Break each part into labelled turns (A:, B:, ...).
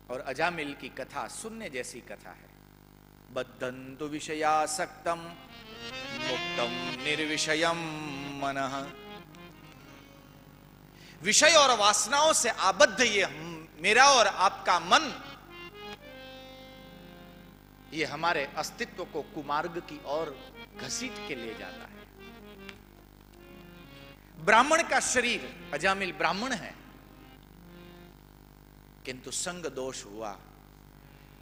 A: और अजामिल की कथा सुनने जैसी कथा है। बद्धन्तु विषयासक्तम मुक्तम निर्विषयम मनः। विषय और वासनाओं से आबद्ध ये मेरा और आपका मन, ये हमारे अस्तित्व को कुमार्ग की ओर घसीट के ले जाता है। ब्राह्मण का शरीर, अजामिल ब्राह्मण है, किंतु संग दोष हुआ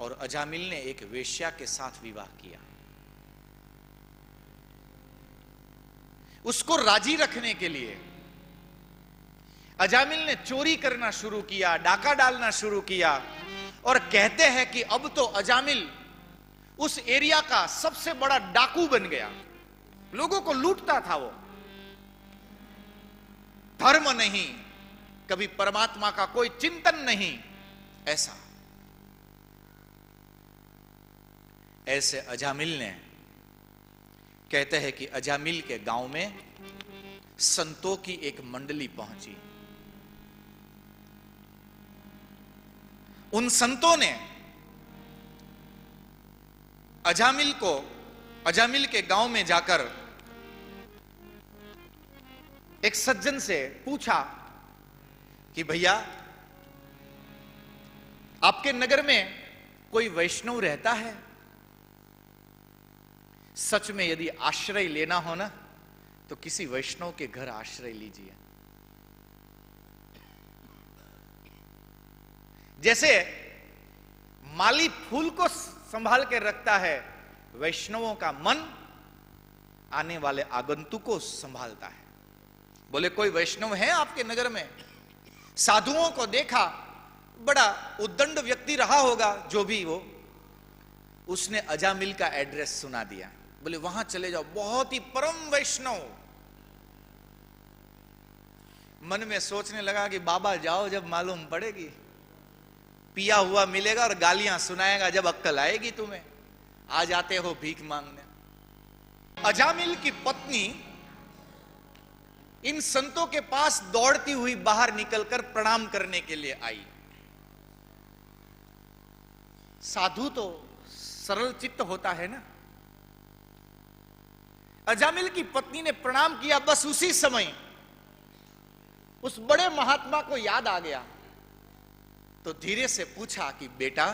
A: और अजामिल ने एक वेश्या के साथ विवाह किया। उसको राजी रखने के लिए अजामिल ने चोरी करना शुरू किया, डाका डालना शुरू किया, और कहते हैं कि अब तो अजामिल उस एरिया का सबसे बड़ा डाकू बन गया। लोगों को लूटता था वो। धर्म नहीं, कभी परमात्मा का कोई चिंतन नहीं, ऐसे अजामिल ने, कहते हैं कि अजामिल के गांव में संतों की एक मंडली पहुंची। उन संतों ने अजामिल के गांव में जाकर एक सज्जन से पूछा कि भैया, आपके नगर में कोई वैष्णव रहता है? सच में यदि आश्रय लेना हो ना, तो किसी वैष्णव के घर आश्रय लीजिए। जैसे माली फूल को संभाल के रखता है, वैष्णवों का मन आने वाले आगंतुकों को संभालता है। बोले, कोई वैष्णव है आपके नगर में? साधुओं को देखा, बड़ा उद्दंड व्यक्ति रहा होगा जो भी वो, उसने अजामिल का एड्रेस सुना दिया। बोले, वहां चले जाओ, बहुत ही परम वैष्णव। मन में सोचने लगा कि बाबा जाओ, जब मालूम पड़ेगी, पिया हुआ मिलेगा और गालियां सुनाएगा, जब अक्कल आएगी तुम्हें। आ जाते हो भीख मांगने। अजामिल की पत्नी इन संतों के पास दौड़ती हुई बाहर निकलकर प्रणाम करने के लिए आई। साधु तो सरल चित्त होता है ना। अजामिल की पत्नी ने प्रणाम किया। बस उसी समय उस बड़े महात्मा को याद आ गया, तो धीरे से पूछा कि बेटा,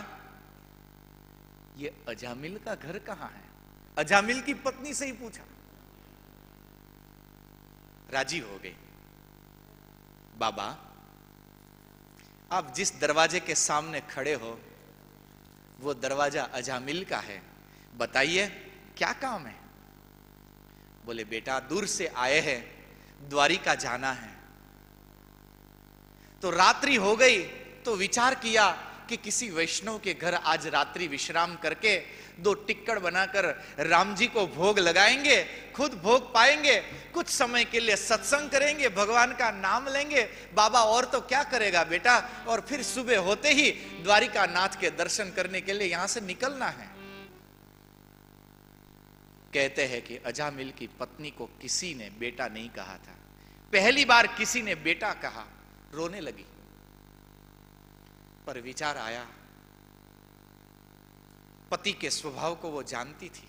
A: ये अजामिल का घर कहां है? अजामिल की पत्नी से ही पूछा। राजी हो गई। बाबा, आप जिस दरवाजे के सामने खड़े हो, वो दरवाजा अजामिल का है। बताइए क्या काम है? बोले, बेटा, दूर से आए हैं, द्वारिका जाना है। तो रात्रि हो गई, तो विचार किया कि किसी वैष्णव के घर आज रात्रि विश्राम करके 2 टिक्कड़ बनाकर राम जी को भोग लगाएंगे, खुद भोग पाएंगे, कुछ समय के लिए सत्संग करेंगे, भगवान का नाम लेंगे। बाबा और तो क्या करेगा बेटा, और फिर सुबह होते ही द्वारिका नाथ के दर्शन करने के लिए यहां से निकलना है। कहते हैं कि अजामिल की पत्नी को किसी ने बेटा नहीं कहा था। पहली बार किसी ने बेटा कहा, रोने लगी। पर विचार आया, पति के स्वभाव को वो जानती थी।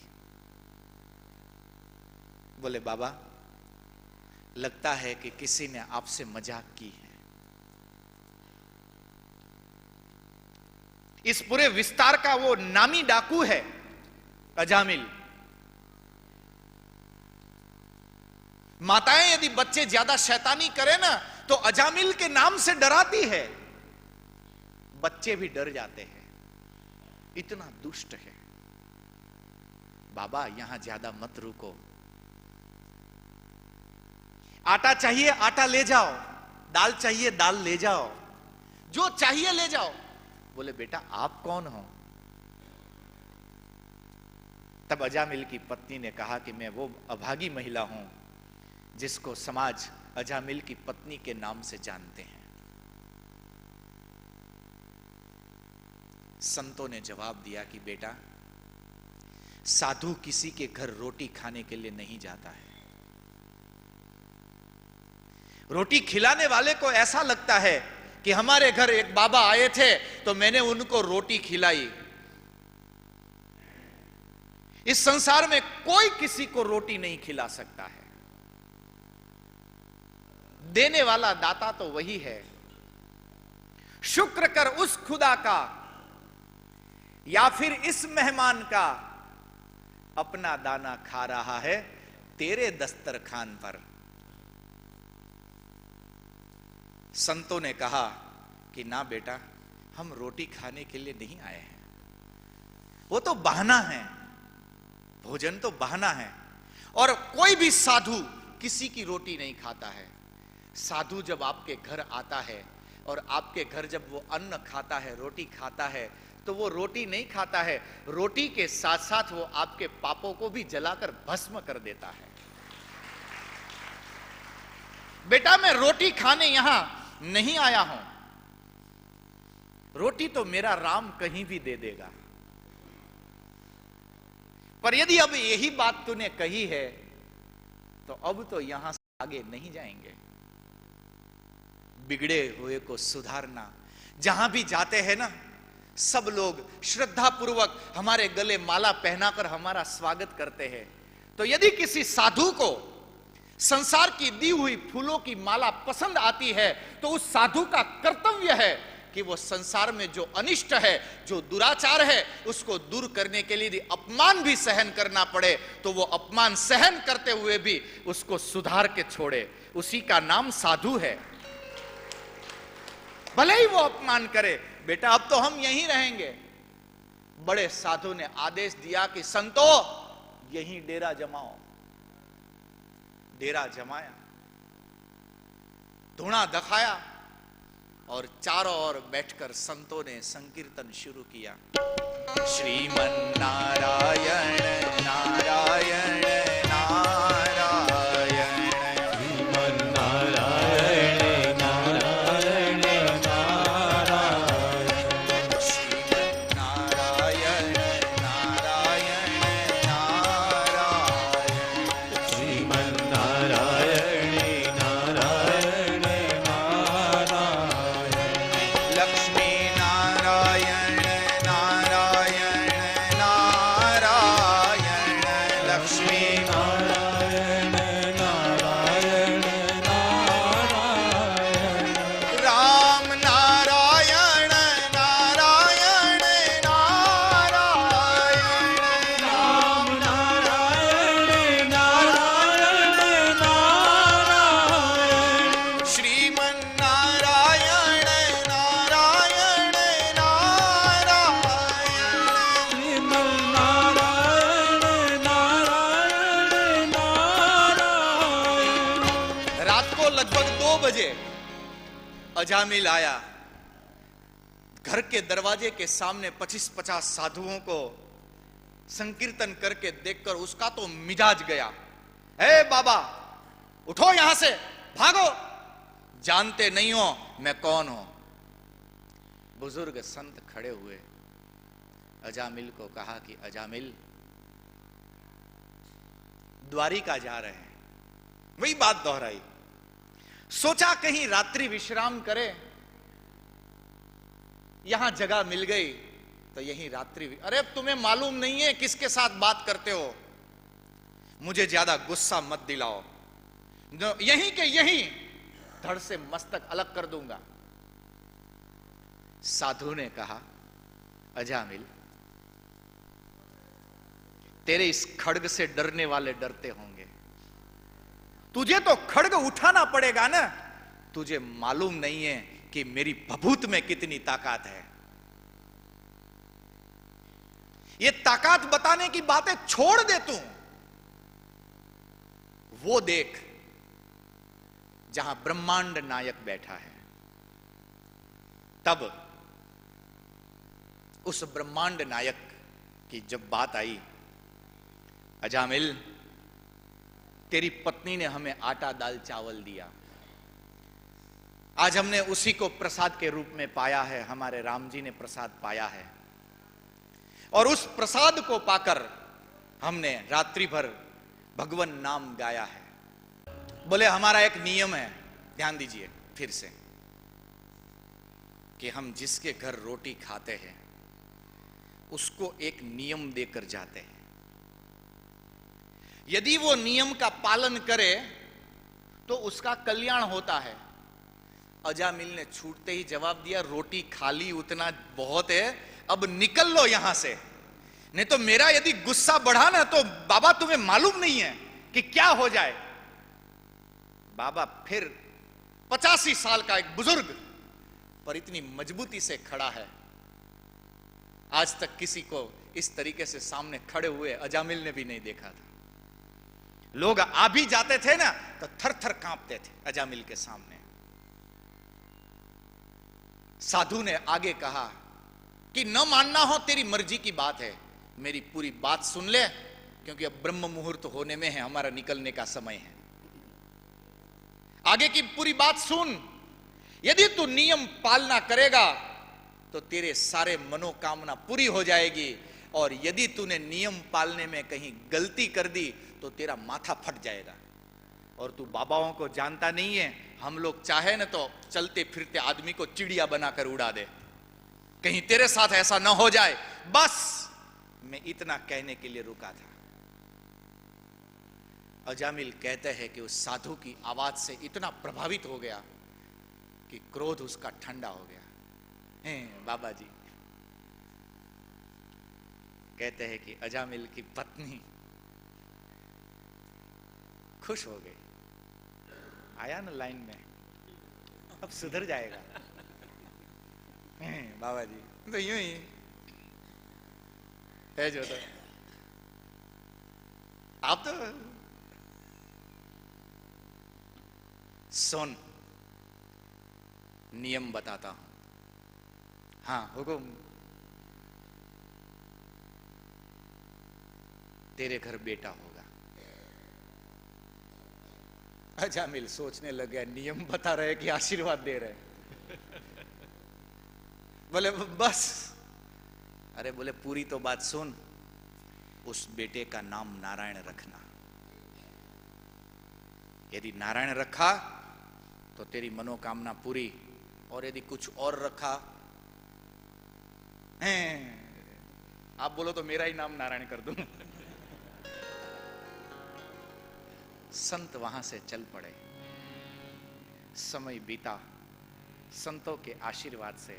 A: बोले, बाबा, लगता है कि किसी ने आपसे मजाक की है। इस पूरे विस्तार का वो नामी डाकू है अजामिल। माताएं यदि बच्चे ज्यादा शैतानी करें ना, तो अजामिल के नाम से डराती है। बच्चे भी डर जाते हैं, इतना दुष्ट है। बाबा, यहां ज्यादा मत रुको। आटा चाहिए आटा ले जाओ, दाल चाहिए दाल ले जाओ, जो चाहिए ले जाओ। बोले, बेटा, आप कौन हो? तब अजामिल की पत्नी ने कहा कि मैं वो अभागी महिला हूं जिसको समाज अजामिल की पत्नी के नाम से जानते हैं। संतों ने जवाब दिया कि बेटा, साधु किसी के घर रोटी खाने के लिए नहीं जाता है। रोटी खिलाने वाले को ऐसा लगता है कि हमारे घर एक बाबा आए थे तो मैंने उनको रोटी खिलाई। इस संसार में कोई किसी को रोटी नहीं खिला सकता है। देने वाला दाता तो वही है। शुक्र कर उस खुदा का या फिर इस मेहमान का, अपना दाना खा रहा है तेरे दस्तरखान पर। संतों ने कहा कि ना बेटा, हम रोटी खाने के लिए नहीं आए हैं, वो तो बहाना है, भोजन तो बहाना है। और कोई भी साधु किसी की रोटी नहीं खाता है। साधु जब आपके घर आता है और आपके घर जब वो अन्न खाता है, रोटी खाता है, तो वो रोटी नहीं खाता है, रोटी के साथ साथ वो आपके पापों को भी जलाकर भस्म कर देता है। बेटा, मैं रोटी खाने यहां नहीं आया हूं, रोटी तो मेरा राम कहीं भी दे देगा, पर यदि अब यही बात तूने कही है तो अब तो यहां से आगे नहीं जाएंगे। बिगड़े हुए को सुधारना। जहां भी जाते हैं ना, सब लोग श्रद्धा पूर्वक हमारे गले माला पहनाकर हमारा स्वागत करते हैं। तो यदि किसी साधु को संसार की दी हुई फूलों की माला पसंद आती है, तो उस साधु का कर्तव्य है कि वो संसार में जो अनिष्ट है, जो दुराचार है, उसको दूर करने के लिए यदि अपमान भी सहन करना पड़े तो वो अपमान सहन करते हुए भी उसको सुधार के छोड़े। उसी का नाम साधु है। भले ही वो अपमान करे, बेटा अब तो हम यहीं रहेंगे। बड़े साधु ने आदेश दिया कि संतो यहीं डेरा जमाओ। डेरा जमाया, धुना दिखाया और चारों ओर बैठकर संतों ने संकीर्तन शुरू किया। श्रीमन नारायण नारायण नारायण, श्रीमन नारायण नारायण नारायण, श्रीमन नारायण नारायण नारायण, श्रीमन नारायण नारायण नारायण, लक्ष्मी नारायण नारायण नारायण, लक्ष्मी नारायण नारायण नारायण, राम नारायण नारायण नारायण, राम नारायण नारायण नारायण, श्रीमन नारायण नारायण नारायण, श्रीमन नारायण नारायण नारायण। रात को लगभग 2 बजे अजामिल आया। घर के दरवाजे के सामने 25-50 साधुओं को संकीर्तन करके देखकर उसका तो मिजाज गया। ए बाबा, उठो यहां से, भागो, जानते नहीं हो मैं कौन हूं। बुजुर्ग संत खड़े हुए, अजामिल को कहा कि अजामिल, द्वारिका जा रहे हैं। वही बात दोहराई। सोचा कहीं रात्रि विश्राम करे, यहां जगह मिल गई तो यहीं रात्रि। अरे तुम्हें मालूम नहीं है किसके साथ बात करते हो, मुझे ज्यादा गुस्सा मत दिलाओ, यहीं के यहीं धड़ से मस्तक अलग कर दूंगा। साधु ने कहा, अजामिल, तेरे इस खड्ग से डरने वाले डरते होंगे, तुझे तो खड्ग उठाना पड़ेगा ना। तुझे मालूम नहीं है कि मेरी भभूत में कितनी ताकत है। ये ताकत बताने की बातें छोड़ दे तू, वो देख जहां ब्रह्मांड नायक बैठा है। तब उस ब्रह्मांड नायक की जब बात आई, अजामिल, तेरी पत्नी ने हमें आटा दाल चावल दिया, आज हमने उसी को प्रसाद के रूप में पाया है। हमारे राम जी ने प्रसाद पाया है और उस प्रसाद को पाकर हमने रात्रि भर भगवान नाम गाया है। बोले हमारा एक नियम है, ध्यान दीजिए फिर से, कि हम जिसके घर रोटी खाते हैं उसको एक नियम देकर जाते हैं, यदि वो नियम का पालन करे तो उसका कल्याण होता है। अजामिल ने छूटते ही जवाब दिया, रोटी खा ली उतना बहुत है, अब निकल लो यहां से, नहीं तो मेरा यदि गुस्सा बढ़ा ना तो बाबा तुम्हें मालूम नहीं है कि क्या हो जाए। बाबा फिर 85 साल का एक बुजुर्ग पर इतनी मजबूती से खड़ा है, आज तक किसी को इस तरीके से सामने खड़े हुए अजामिल ने भी नहीं देखा था। लोग आ भी जाते थे ना तो थर थर कांपते थे अजामिल के सामने। साधु ने आगे कहा कि न मानना हो तेरी मर्जी की बात है, मेरी पूरी बात सुन ले, क्योंकि अब ब्रह्म मुहूर्त होने में है, हमारा निकलने का समय है। आगे की पूरी बात सुन, यदि तू नियम पालना करेगा तो तेरे सारे मनोकामना पूरी हो जाएगी, और यदि तूने नियम पालने में कहीं गलती कर दी तो तेरा माथा फट जाएगा। और तू बाबाओं को जानता नहीं है, हम लोग चाहे ना तो चलते फिरते आदमी को चिड़िया बनाकर उड़ा दे, कहीं तेरे साथ ऐसा ना हो जाए। बस मैं इतना कहने के लिए रुका था। अजामिल कहते हैं कि उस साधु की आवाज से इतना प्रभावित हो गया कि क्रोध उसका ठंडा हो गया। बाबा जी कहते हैं कि अजामिल की पत्नी खुश हो गई, आया ना लाइन में, अब सुधर जाएगा। बाबा जी तो यूं ही है जो, तो आप तो सुन, नियम बताता हूं। हाँ हुकुम, तेरे घर बेटा होगा। अजामिल सोचने लग गया, नियम बता रहे कि आशीर्वाद दे रहे। बोले बस, अरे बोले पूरी तो बात सुन, उस बेटे का नाम नारायण रखना, यदि नारायण रखा तो तेरी मनोकामना पूरी, और यदि कुछ और रखा, आप बोलो तो मेरा ही नाम नारायण कर दूं। संत वहां से चल पड़े। समय बीता, संतों के आशीर्वाद से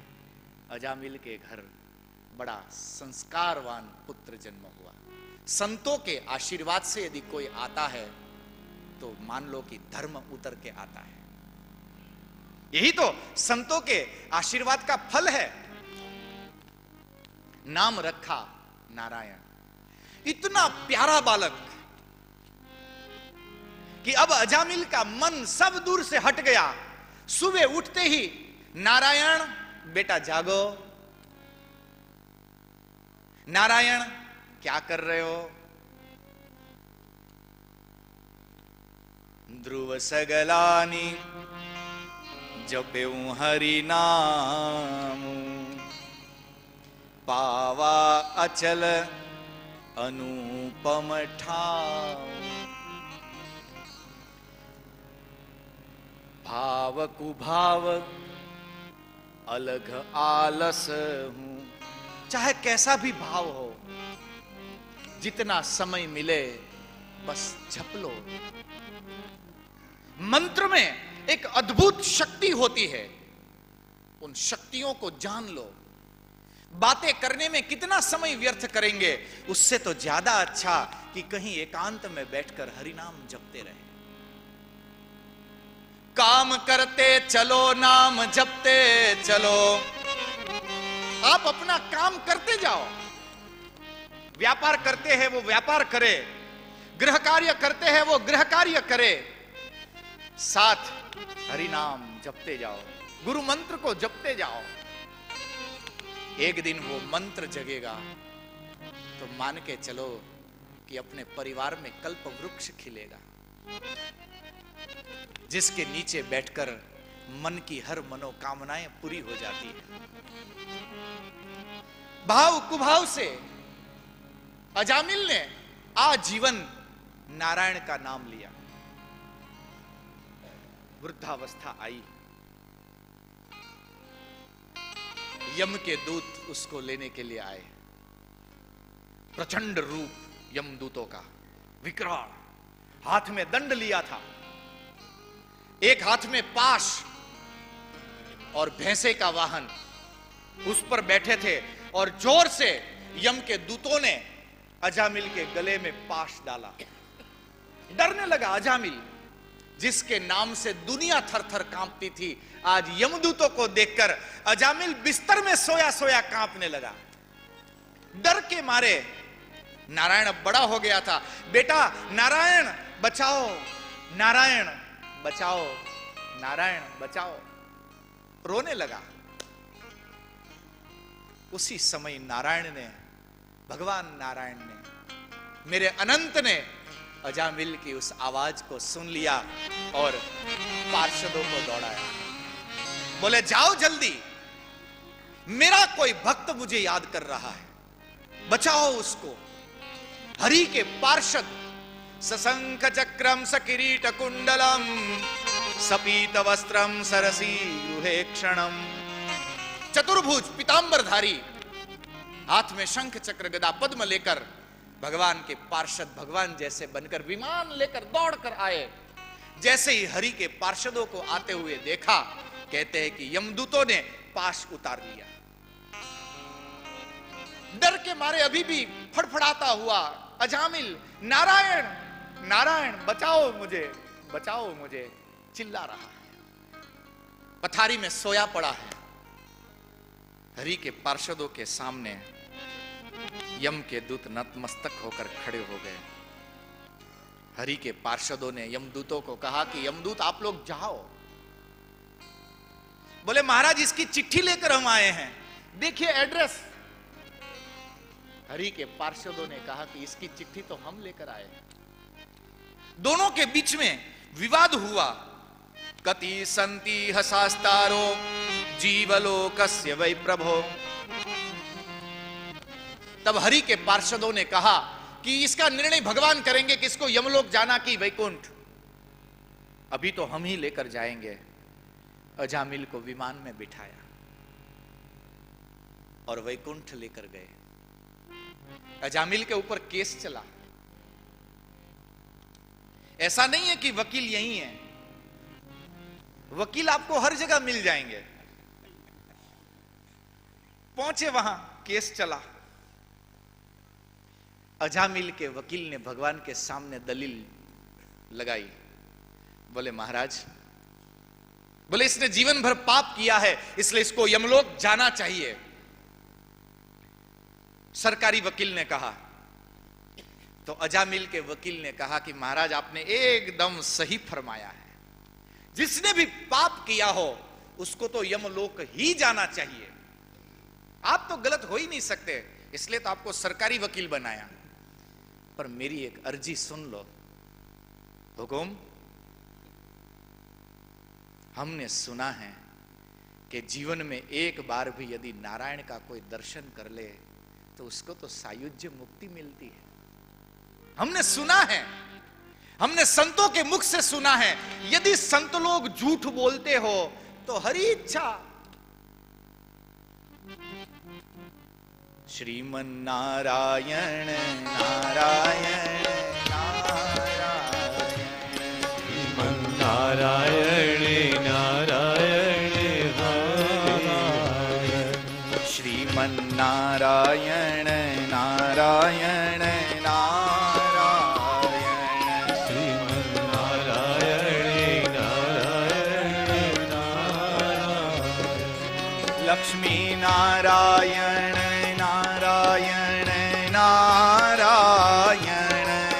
A: अजामिल के घर बड़ा संस्कारवान पुत्र जन्म हुआ। संतों के आशीर्वाद से यदि कोई आता है तो मान लो कि धर्म उतर के आता है। यही तो संतों के आशीर्वाद का फल है। नाम रखा नारायण। इतना प्यारा बालक कि अब अजामिल का मन सब दूर से हट गया। सुबह उठते ही नारायण बेटा जागो, नारायण क्या कर रहे हो? ध्रुव सगलानी जपेऊ हरि नाम, पावा अचल अनुपम ठाम। भाव कुभाव अलग आलस हूं। चाहे कैसा भी भाव हो, जितना समय मिले बस जप लो। मंत्र में एक अद्भुत शक्ति होती है, उन शक्तियों को जान लो। बातें करने में कितना समय व्यर्थ करेंगे, उससे तो ज्यादा अच्छा कि कहीं एकांत में बैठकर हरि नाम जपते रहे। काम करते चलो नाम जपते चलो। आप अपना काम करते जाओ, व्यापार करते हैं वो व्यापार करे, गृह कार्य करते हैं वो गृह कार्य करे, साथ हरि नाम जपते जाओ, गुरु मंत्र को जपते जाओ। एक दिन वो मंत्र जगेगा तो मान के चलो कि अपने परिवार में कल्प वृक्ष खिलेगा, जिसके नीचे बैठकर मन की हर मनोकामनाएं पूरी हो जाती है। भाव कुभाव से अजामिल ने आजीवन नारायण का नाम लिया। वृद्धावस्था आई, यम के दूत उसको लेने के लिए आए। प्रचंड रूप यमदूतों का, विकराल, हाथ में दंड लिया था, एक हाथ में पाश और भैंसे का वाहन, उस पर बैठे थे और जोर से यम के दूतों ने अजामिल के गले में पाश डाला। डरने लगा अजामिल, जिसके नाम से दुनिया थर-थर कांपती थी। आज यमदूतों को देखकर अजामिल बिस्तर में सोया सोया कांपने लगा। डर के मारे, नारायण अब बड़ा हो गया था, बेटा नारायण बचाओ, नारायण बचाओ, नारायण बचाओ, रोने लगा। उसी समय नारायण ने, भगवान नारायण ने, मेरे अनंत ने अजामिल की उस आवाज को सुन लिया और पार्षदों को दौड़ाया। बोले जाओ जल्दी, मेरा कोई भक्त मुझे याद कर रहा है, बचाओ उसको। हरि के पार्षद सशंख चक्रम सकिरीट कुंडलम सपीत वस्त्रम सरसी रुहे क्षणम, चतुर्भुज पीतांबरधारी, हाथ में शंख चक्र गदा पद्म लेकर भगवान के पार्षद भगवान जैसे बनकर विमान लेकर दौड़कर आए। जैसे ही हरि के पार्षदों को आते हुए देखा, कहते हैं कि यमदूतों ने पाश उतार लिया। डर के मारे अभी भी फड़फड़ाता हुआ अजामिल नारायण नारायण बचाओ मुझे, बचाओ मुझे चिल्ला रहा है। पथारी में सोया पड़ा है। हरि के पार्षदों के सामने यम के दूत नतमस्तक होकर खड़े हो गए। हरि के पार्षदों ने यमदूतों को कहा कि यमदूत आप लोग जाओ। बोले महाराज इसकी चिट्ठी लेकर हम आए हैं, देखिए एड्रेस। हरि के पार्षदों ने कहा कि इसकी चिट्ठी तो हम लेकर आए हैं। दोनों के बीच में विवाद हुआ। कति संति हसास्तारो जीवलोकस्य वै प्रभो। तब हरि के पार्षदों ने कहा कि इसका निर्णय भगवान करेंगे, किसको यमलोक जाना कि वैकुंठ। अभी तो हम ही लेकर जाएंगे। अजामिल को विमान में बिठाया और वैकुंठ लेकर गए। अजामिल के ऊपर केस चला। ऐसा नहीं है कि वकील यही है, वकील आपको हर जगह मिल जाएंगे। पहुंचे वहां, केस चला। अजामिल के वकील ने भगवान के सामने दलील लगाई। बोले महाराज, बोले इसने जीवन भर पाप किया है, इसलिए इसको यमलोक जाना चाहिए। सरकारी वकील ने कहा। तो अजामिल के वकील ने कहा कि महाराज आपने एकदम सही फरमाया है, जिसने भी पाप किया हो उसको तो यमलोक ही जाना चाहिए। आप तो गलत हो ही नहीं सकते, इसलिए तो आपको सरकारी वकील बनाया। पर मेरी एक अर्जी सुन लो। हुकुम, हमने सुना है कि जीवन में एक बार भी यदि नारायण का कोई दर्शन कर ले तो उसको तो सायुज्य मुक्ति मिलती है। हमने सुना है, हमने संतों के मुख से सुना है, यदि संत लोग झूठ बोलते हो तो हरि इच्छा। श्रीमन नारायण नारायण नारायण,
B: श्रीमन नारायण नारायण नारायण,
A: श्रीमन नारायण नारायण नारायण,
B: श्रीमन नारायण नारायण नारायण,
A: लक्ष्मी नारायण नारायण नारायण,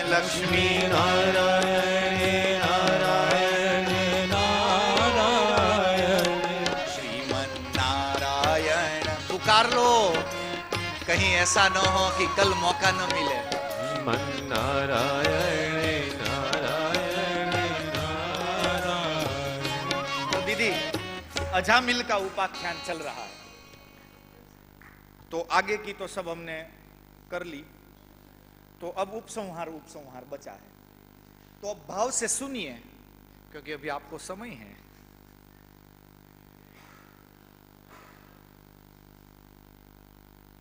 A: लक्ष्मी
B: नारायण नारायण नारायण,
A: श्रीमन नारायण। पुकार लो, कहीं ऐसा न हो कि कल मौका न मिले।
B: श्रीमन नारायण नारायण नारायण।
A: तो दीदी, अजामिल का उपाख्यान चल रहा है, तो आगे की तो सब हमने कर ली, तो अब उपसंहार बचा है। तो अब भाव से सुनिए, क्योंकि अभी आपको समय है।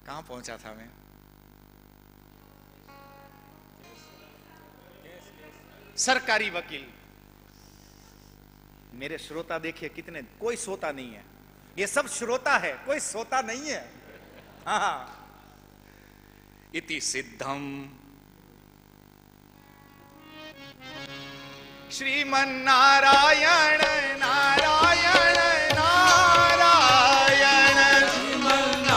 A: कहां पहुंचा था मैं? सरकारी वकील। मेरे श्रोता देखिए कितने, कोई सोता नहीं है, ये सब श्रोता है, कोई सोता नहीं है। हाँ, इति सिद्धम श्रीमन्नारायण नारायण नारायण
B: श्रीमन्नारायण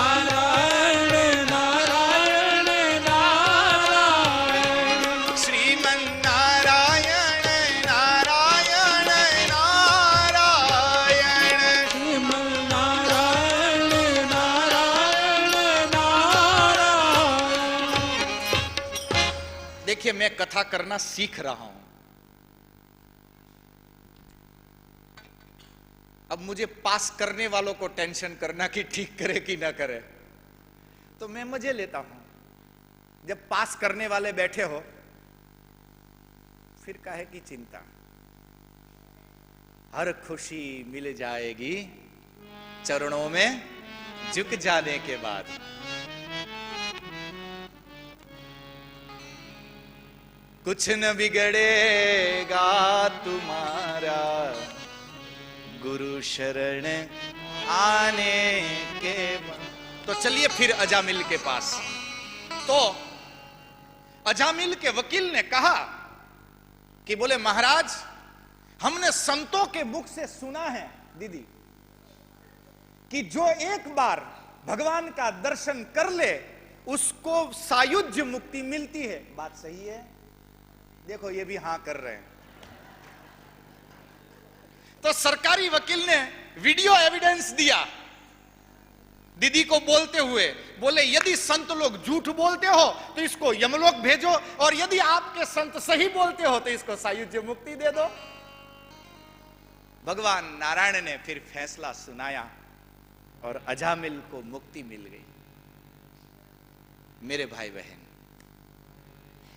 B: नारायण नारायण
A: श्रीमन्नारायण नारायण नारायण
B: श्रीमन्नारायण नारायण नारायण।
A: देखिए, मैं कथा करना सीख रहा हूं। अब मुझे पास करने वालों को टेंशन करना कि ठीक करे कि ना करे, तो मैं मजे लेता हूं। जब पास करने वाले बैठे हो, फिर काहे की चिंता, हर खुशी मिल जाएगी चरणों में झुक जाने के बाद। कुछ न बिगड़ेगा तुम्हारा गुरु शरण आने के बाद। तो चलिए फिर अजामिल के पास। तो अजामिल के वकील ने कहा कि बोले महाराज, हमने संतों के मुख से सुना है दीदी कि जो एक बार भगवान का दर्शन कर ले उसको सायुज्य मुक्ति मिलती है। बात सही है? देखो ये भी हां कर रहे हैं। तो सरकारी वकील ने वीडियो एविडेंस दिया दीदी को बोलते हुए, बोले यदि संत लोग झूठ बोलते हो तो इसको यमलोक भेजो, और यदि आपके संत सही बोलते हो तो इसको सायुज्य मुक्ति दे दो। भगवान नारायण ने फिर फैसला सुनाया और अजामिल को मुक्ति मिल गई। मेरे भाई बहन,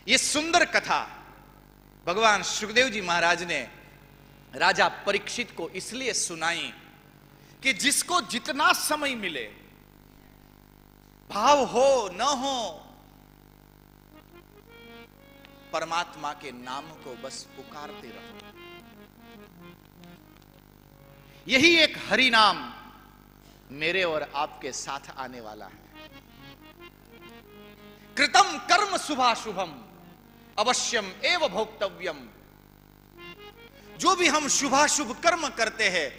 A: ये सुंदर कथा भगवान सुखदेव जी महाराज ने राजा परीक्षित को इसलिए सुनाई कि जिसको जितना समय मिले, भाव हो न हो, परमात्मा के नाम को बस पुकारते रहो। यही एक हरि नाम मेरे और आपके साथ आने वाला है। कृतम कर्म शुभाशुभम अवश्यम एव भोक्तव्यम। जो भी हम शुभाशुभ कर्म करते हैं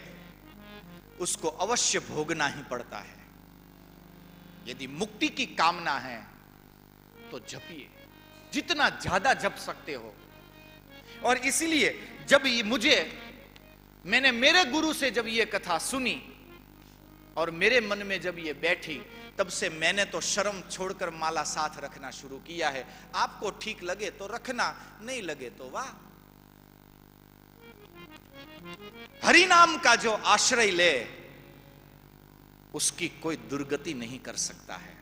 A: उसको अवश्य भोगना ही पड़ता है। यदि मुक्ति की कामना है तो जपिए, जितना ज्यादा जप सकते हो। और इसलिए जब मैंने मेरे गुरु से जब ये कथा सुनी और मेरे मन में जब ये बैठी, तब से मैंने तो शर्म छोड़कर माला साथ रखना शुरू किया है। आपको ठीक लगे तो रखना, नहीं लगे तो वाह। हरि नाम का जो आश्रय ले उसकी कोई दुर्गति नहीं कर सकता है।